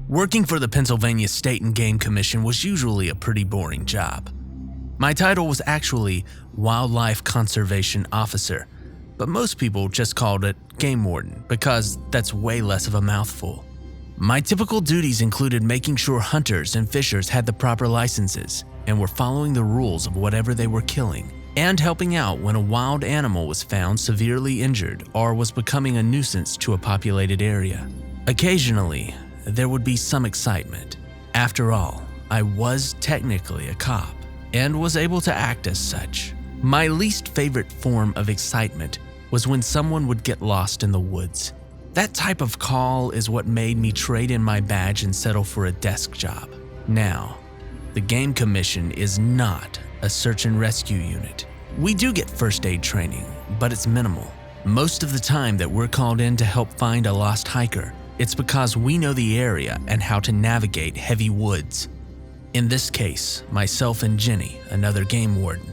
Working for the Pennsylvania State and Game Commission was usually a pretty boring job. My title was actually Wildlife Conservation Officer, but most people just called it Game Warden because that's way less of a mouthful. My typical duties included making sure hunters and fishers had the proper licenses and were following the rules of whatever they were killing, and helping out when a wild animal was found severely injured or was becoming a nuisance to a populated area. Occasionally, there would be some excitement. After all, I was technically a cop and was able to act as such. My least favorite form of excitement was when someone would get lost in the woods. That type of call is what made me trade in my badge and settle for a desk job. Now, the Game Commission is not a search and rescue unit. We do get first aid training, but it's minimal. Most of the time that we're called in to help find a lost hiker, it's because we know the area and how to navigate heavy woods. In this case, myself and Jenny, another game warden,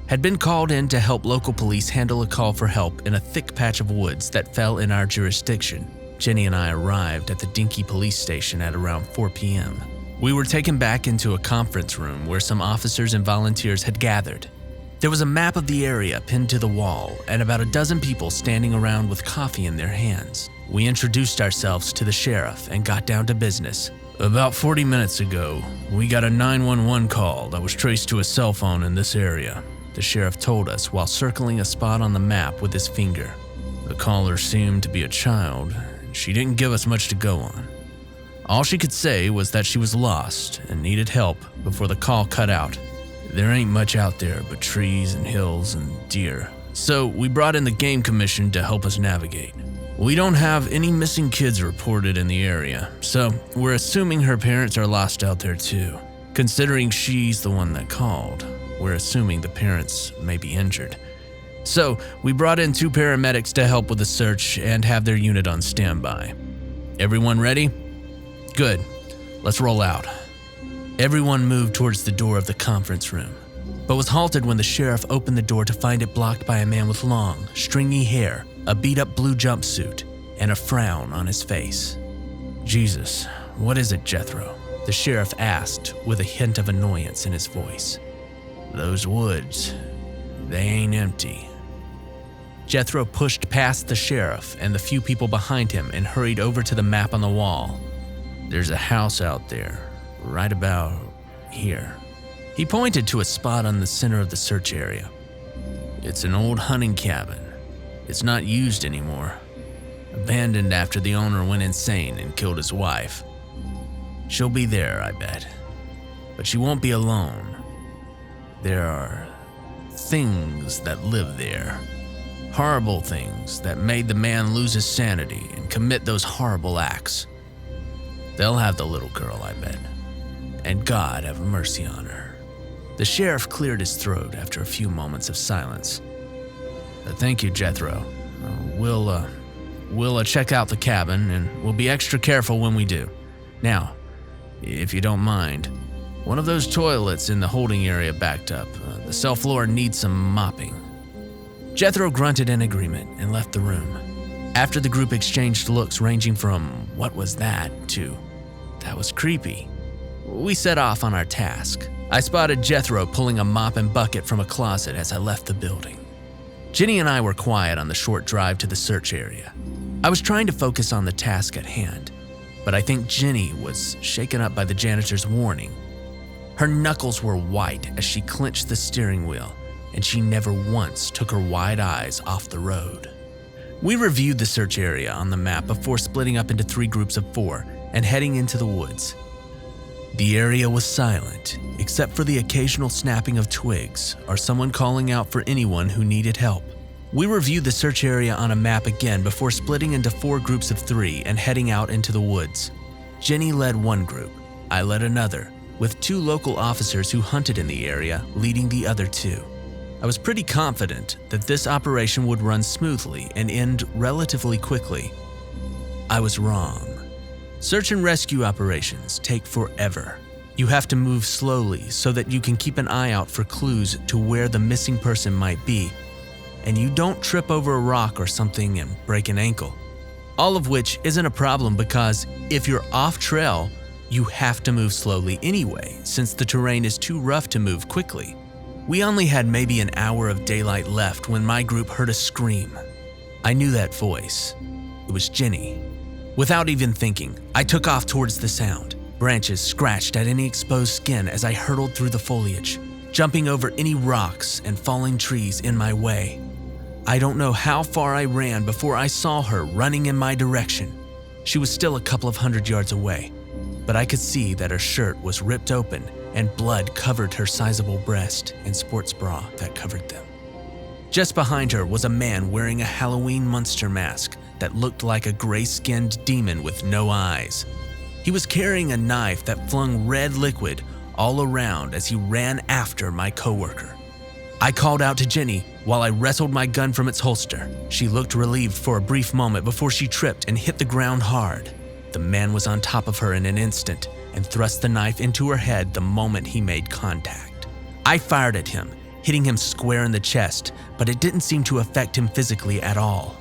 had been called in to help local police handle a call for help in a thick patch of woods that fell in our jurisdiction. Jenny and I arrived at the Dinky police station at around 4 p.m. We were taken back into a conference room where some officers and volunteers had gathered. There was a map of the area pinned to the wall and about a dozen people standing around with coffee in their hands. We introduced ourselves to the sheriff and got down to business. About 40 minutes ago, we got a 911 call that was traced to a cell phone in this area, the sheriff told us while circling a spot on the map with his finger. The caller seemed to be a child, and she didn't give us much to go on. All she could say was that she was lost and needed help before the call cut out. There ain't much out there but trees and hills and deer, so we brought in the Game Commission to help us navigate. We don't have any missing kids reported in the area, so we're assuming her parents are lost out there too. Considering she's the one that called, we're assuming the parents may be injured. So we brought in 2 paramedics to help with the search and have their unit on standby. Everyone ready? Good. Let's roll out. Everyone moved towards the door of the conference room, but was halted when the sheriff opened the door to find it blocked by a man with long, stringy hair, a beat-up blue jumpsuit, and a frown on his face. Jesus, what is it, Jethro? The sheriff asked with a hint of annoyance in his voice. Those woods, they ain't empty. Jethro pushed past the sheriff and the few people behind him and hurried over to the map on the wall. There's a house out there, right about here. He pointed to a spot on the center of the search area. It's an old hunting cabin. It's not used anymore. Abandoned after the owner went insane and killed his wife. She'll be there, I bet. But she won't be alone. There are things that live there. Horrible things that made the man lose his sanity and commit those horrible acts. They'll have the little girl, I bet. And God have mercy on her. The sheriff cleared his throat after a few moments of silence. Thank you, Jethro. We'll check out the cabin, and we'll be extra careful when we do. Now, if you don't mind, one of those toilets in the holding area backed up. The cell floor needs some mopping. Jethro grunted in agreement and left the room. After the group exchanged looks ranging from "what was that" to "that was creepy," we set off on our task. I spotted Jethro pulling a mop and bucket from a closet as I left the building. Jenny and I were quiet on the short drive to the search area. I was trying to focus on the task at hand, but I think Jenny was shaken up by the janitor's warning. Her knuckles were white as she clenched the steering wheel, and she never once took her wide eyes off the road. We reviewed the search area on the map before splitting up into 3 groups of 4 and heading into the woods. The area was silent, except for the occasional snapping of twigs or someone calling out for anyone who needed help. We reviewed the search area on a map again before splitting into 4 groups of 3 and heading out into the woods. Jenny led one group, I led another, with 2 local officers who hunted in the area leading the other 2. I was pretty confident that this operation would run smoothly and end relatively quickly. I was wrong. Search and rescue operations take forever. You have to move slowly so that you can keep an eye out for clues to where the missing person might be, and you don't trip over a rock or something and break an ankle. All of which isn't a problem because if you're off trail, you have to move slowly anyway, since the terrain is too rough to move quickly. We only had maybe an hour of daylight left when my group heard a scream. I knew that voice. It was Jenny. Without even thinking, I took off towards the sound. Branches scratched at any exposed skin as I hurtled through the foliage, jumping over any rocks and falling trees in my way. I don't know how far I ran before I saw her running in my direction. She was still a couple of 100 yards away, but I could see that her shirt was ripped open and blood covered her sizable breast and sports bra that covered them. Just behind her was a man wearing a Halloween monster mask that looked like a gray-skinned demon with no eyes. He was carrying a knife that flung red liquid all around as he ran after my coworker. I called out to Jenny while I wrestled my gun from its holster. She looked relieved for a brief moment before she tripped and hit the ground hard. The man was on top of her in an instant and thrust the knife into her head the moment he made contact. I fired at him, hitting him square in the chest, but it didn't seem to affect him physically at all.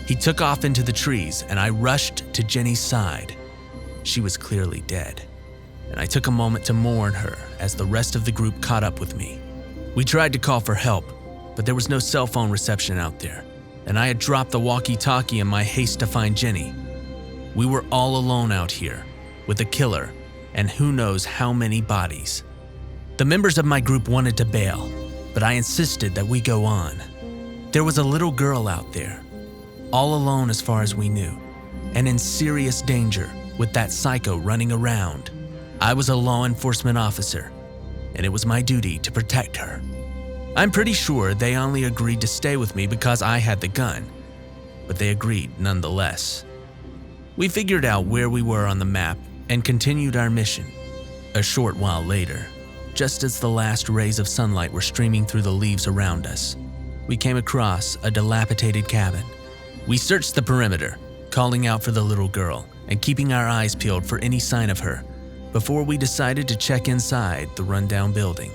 He took off into the trees and I rushed to Jenny's side. She was clearly dead, and I took a moment to mourn her as the rest of the group caught up with me. We tried to call for help, but there was no cell phone reception out there, and I had dropped the walkie-talkie in my haste to find Jenny. We were all alone out here, with a killer and who knows how many bodies. The members of my group wanted to bail, but I insisted that we go on. There was a little girl out there, all alone as far as we knew, and in serious danger with that psycho running around. I was a law enforcement officer, and it was my duty to protect her. I'm pretty sure they only agreed to stay with me because I had the gun, but they agreed nonetheless. We figured out where we were on the map and continued our mission. A short while later, just as the last rays of sunlight were streaming through the leaves around us, we came across a dilapidated cabin. We searched the perimeter, calling out for the little girl and keeping our eyes peeled for any sign of her before we decided to check inside the rundown building.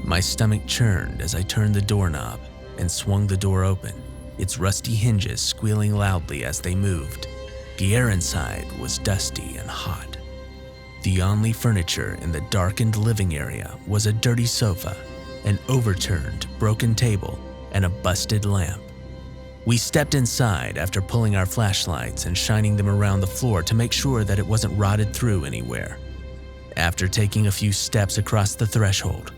My stomach churned as I turned the doorknob and swung the door open, its rusty hinges squealing loudly as they moved. The air inside was dusty and hot. The only furniture in the darkened living area was a dirty sofa, an overturned, broken table, and a busted lamp. We stepped inside after pulling our flashlights and shining them around the floor to make sure that it wasn't rotted through anywhere. After taking a few steps across the threshold,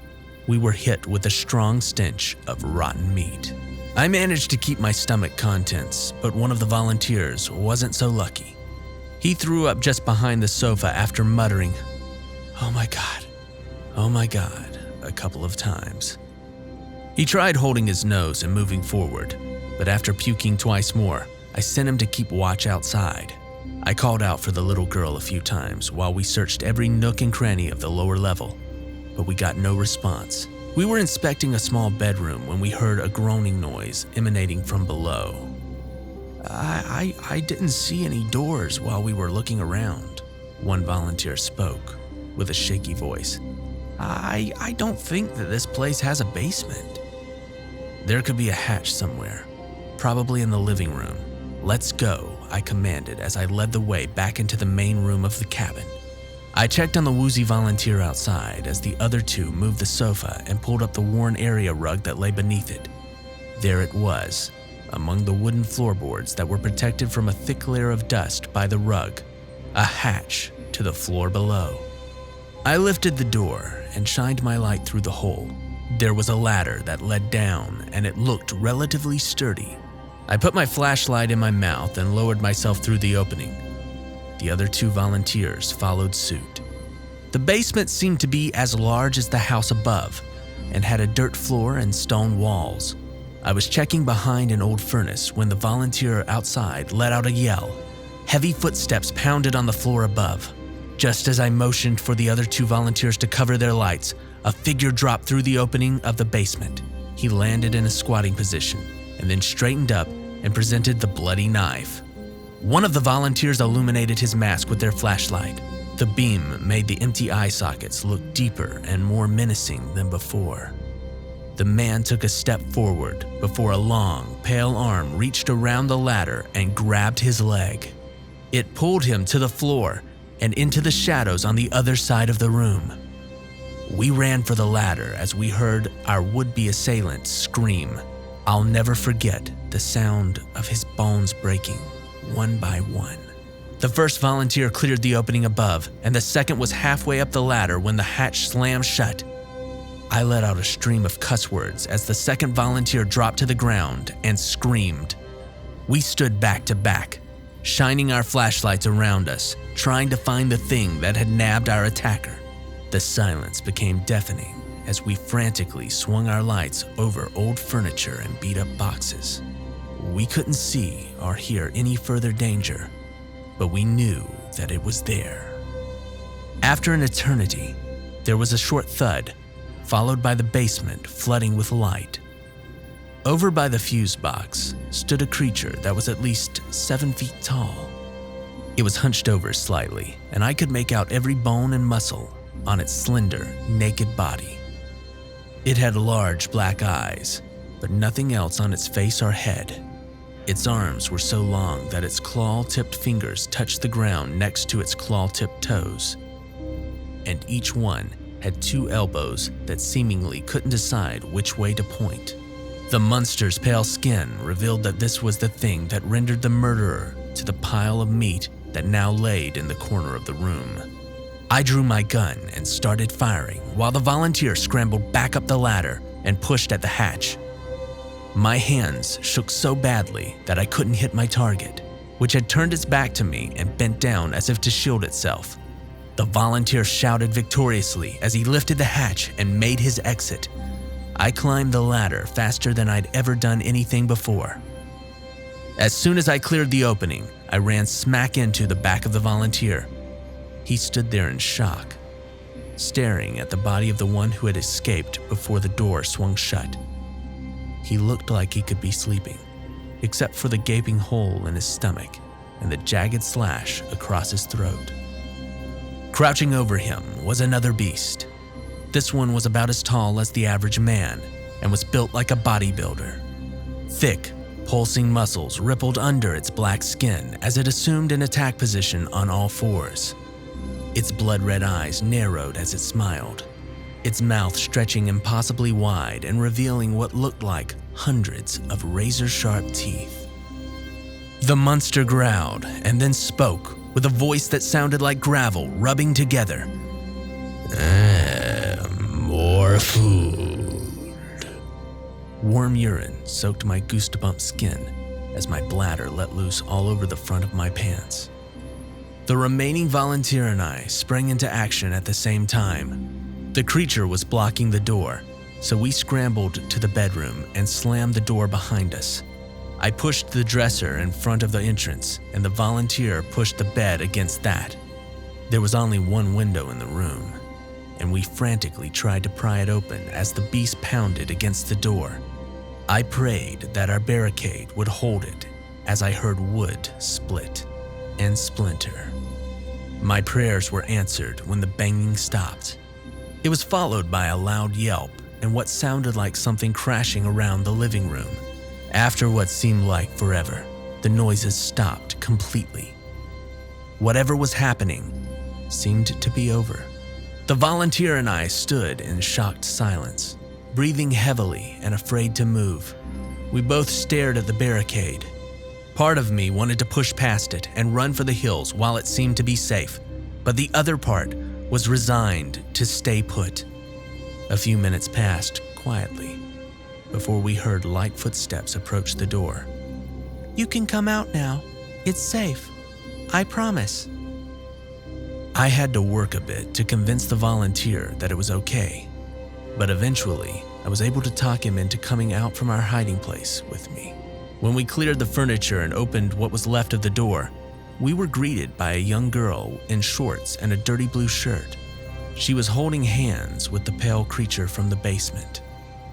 we were hit with a strong stench of rotten meat. I managed to keep my stomach contents, but one of the volunteers wasn't so lucky. He threw up just behind the sofa after muttering, "Oh my God," a couple of times. He tried holding his nose and moving forward, but after puking twice more, I sent him to keep watch outside. I called out for the little girl a few times while we searched every nook and cranny of the lower level, but we got no response. We were inspecting a small bedroom when we heard a groaning noise emanating from below. I didn't see any doors while we were looking around, one volunteer spoke with a shaky voice. I don't think that this place has a basement. There could be a hatch somewhere, probably in the living room. Let's go, I commanded as I led the way back into the main room of the cabin. I checked on the woozy volunteer outside as the other two moved the sofa and pulled up the worn area rug that lay beneath it. There it was, among the wooden floorboards that were protected from a thick layer of dust by the rug, a hatch to the floor below. I lifted the door and shined my light through the hole. There was a ladder that led down, and it looked relatively sturdy. I put my flashlight in my mouth and lowered myself through the opening. The other two volunteers followed suit. The basement seemed to be as large as the house above and had a dirt floor and stone walls. I was checking behind an old furnace when the volunteer outside let out a yell. Heavy footsteps pounded on the floor above. Just as I motioned for the other two volunteers to cover their lights, a figure dropped through the opening of the basement. He landed in a squatting position and then straightened up and presented the bloody knife. One of the volunteers illuminated his mask with their flashlight. The beam made the empty eye sockets look deeper and more menacing than before. The man took a step forward before a long, pale arm reached around the ladder and grabbed his leg. It pulled him to the floor, and into the shadows on the other side of the room. We ran for the ladder as we heard our would-be assailant scream. I'll never forget the sound of his bones breaking, one by one. The first volunteer cleared the opening above, and the second was halfway up the ladder when the hatch slammed shut. I let out a stream of cuss words as the second volunteer dropped to the ground and screamed. We stood back to back, shining our flashlights around us, trying to find the thing that had nabbed our attacker. The silence became deafening as we frantically swung our lights over old furniture and beat-up boxes. We couldn't see or hear any further danger, but we knew that it was there. After an eternity, there was a short thud, followed by the basement flooding with light. Over by the fuse box stood a creature that was at least 7 feet tall. It was hunched over slightly, and I could make out every bone and muscle on its slender, naked body. It had large black eyes, but nothing else on its face or head. Its arms were so long that its claw-tipped fingers touched the ground next to its claw-tipped toes, and each one had 2 elbows that seemingly couldn't decide which way to point. The monster's pale skin revealed that this was the thing that rendered the murderer to the pile of meat that now laid in the corner of the room. I drew my gun and started firing while the volunteer scrambled back up the ladder and pushed at the hatch. My hands shook so badly that I couldn't hit my target, which had turned its back to me and bent down as if to shield itself. The volunteer shouted victoriously as he lifted the hatch and made his exit. I climbed the ladder faster than I'd ever done anything before. As soon as I cleared the opening, I ran smack into the back of the volunteer. He stood there in shock, staring at the body of the one who had escaped before the door swung shut. He looked like he could be sleeping, except for the gaping hole in his stomach and the jagged slash across his throat. Crouching over him was another beast. This one was about as tall as the average man and was built like a bodybuilder. Thick, pulsing muscles rippled under its black skin as it assumed an attack position on all fours. Its blood-red eyes narrowed as it smiled, its mouth stretching impossibly wide and revealing what looked like hundreds of razor-sharp teeth. The monster growled and then spoke with a voice that sounded like gravel rubbing together. More food. Warm urine soaked my goosebump skin as my bladder let loose all over the front of my pants. The remaining volunteer and I sprang into action at the same time. The creature was blocking the door, so we scrambled to the bedroom and slammed the door behind us. I pushed the dresser in front of the entrance, and the volunteer pushed the bed against that. There was only one window in the room, and we frantically tried to pry it open as the beast pounded against the door. I prayed that our barricade would hold it as I heard wood split and splinter. My prayers were answered when the banging stopped. It was followed by a loud yelp and what sounded like something crashing around the living room. After what seemed like forever, the noises stopped completely. Whatever was happening seemed to be over. The volunteer and I stood in shocked silence, breathing heavily and afraid to move. We both stared at the barricade. Part of me wanted to push past it and run for the hills while it seemed to be safe, but the other part was resigned to stay put. A few minutes passed quietly before we heard light footsteps approach the door. "You can come out now. It's safe. I promise." I had to work a bit to convince the volunteer that it was okay, but eventually I was able to talk him into coming out from our hiding place with me. When we cleared the furniture and opened what was left of the door, we were greeted by a young girl in shorts and a dirty blue shirt. She was holding hands with the pale creature from the basement.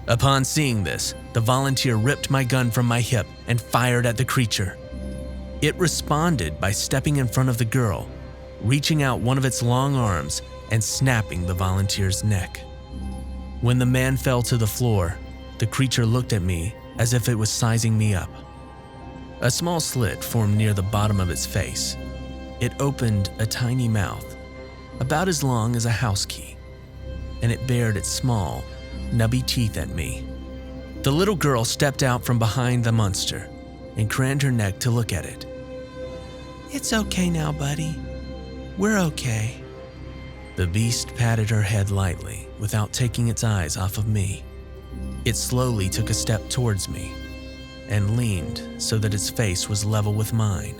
Upon seeing this, the volunteer ripped my gun from my hip and fired at the creature. It responded by stepping in front of the girl, reaching out one of its long arms and snapping the volunteer's neck. When the man fell to the floor, the creature looked at me as if it was sizing me up. A small slit formed near the bottom of its face, It opened a tiny mouth, about as long as a house key, and it bared its small, nubby teeth at me. The little girl stepped out from behind the monster and craned her neck to look at it. "It's okay now, buddy. We're okay." The beast patted her head lightly without taking its eyes off of me. It slowly took a step towards me and leaned so that its face was level with mine.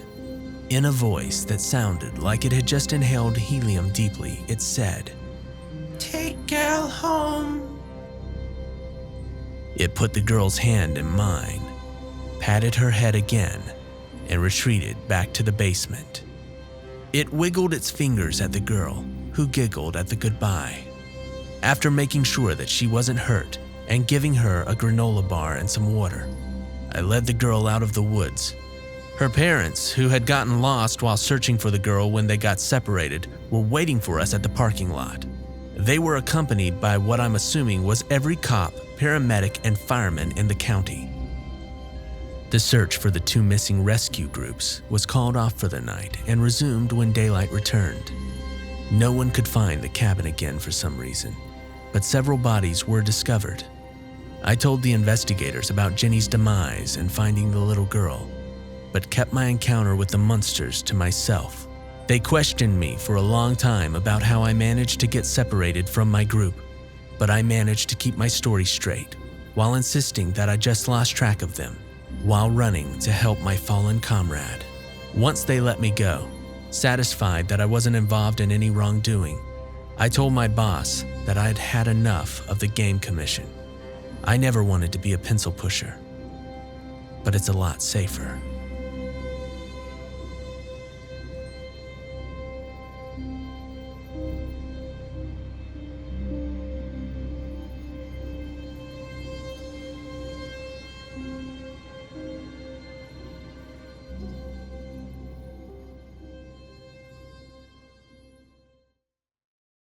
In a voice that sounded like it had just inhaled helium deeply, it said, "Take girl home." It put the girl's hand in mine, patted her head again, and retreated back to the basement. It wiggled its fingers at the girl, who giggled at the goodbye. After making sure that she wasn't hurt and giving her a granola bar and some water, I led the girl out of the woods. Her parents, who had gotten lost while searching for the girl when they got separated, were waiting for us at the parking lot. They were accompanied by what I'm assuming was every cop, paramedic, and fireman in the county. The search for the 2 missing rescue groups was called off for the night and resumed when daylight returned. No one could find the cabin again for some reason, but several bodies were discovered. I told the investigators about Jenny's demise and finding the little girl, but kept my encounter with the monsters to myself. They questioned me for a long time about how I managed to get separated from my group, but I managed to keep my story straight while insisting that I just lost track of them while running to help my fallen comrade. Once they let me go, satisfied that I wasn't involved in any wrongdoing, I told my boss that I had had enough of the game commission. I never wanted to be a pencil pusher, but it's a lot safer.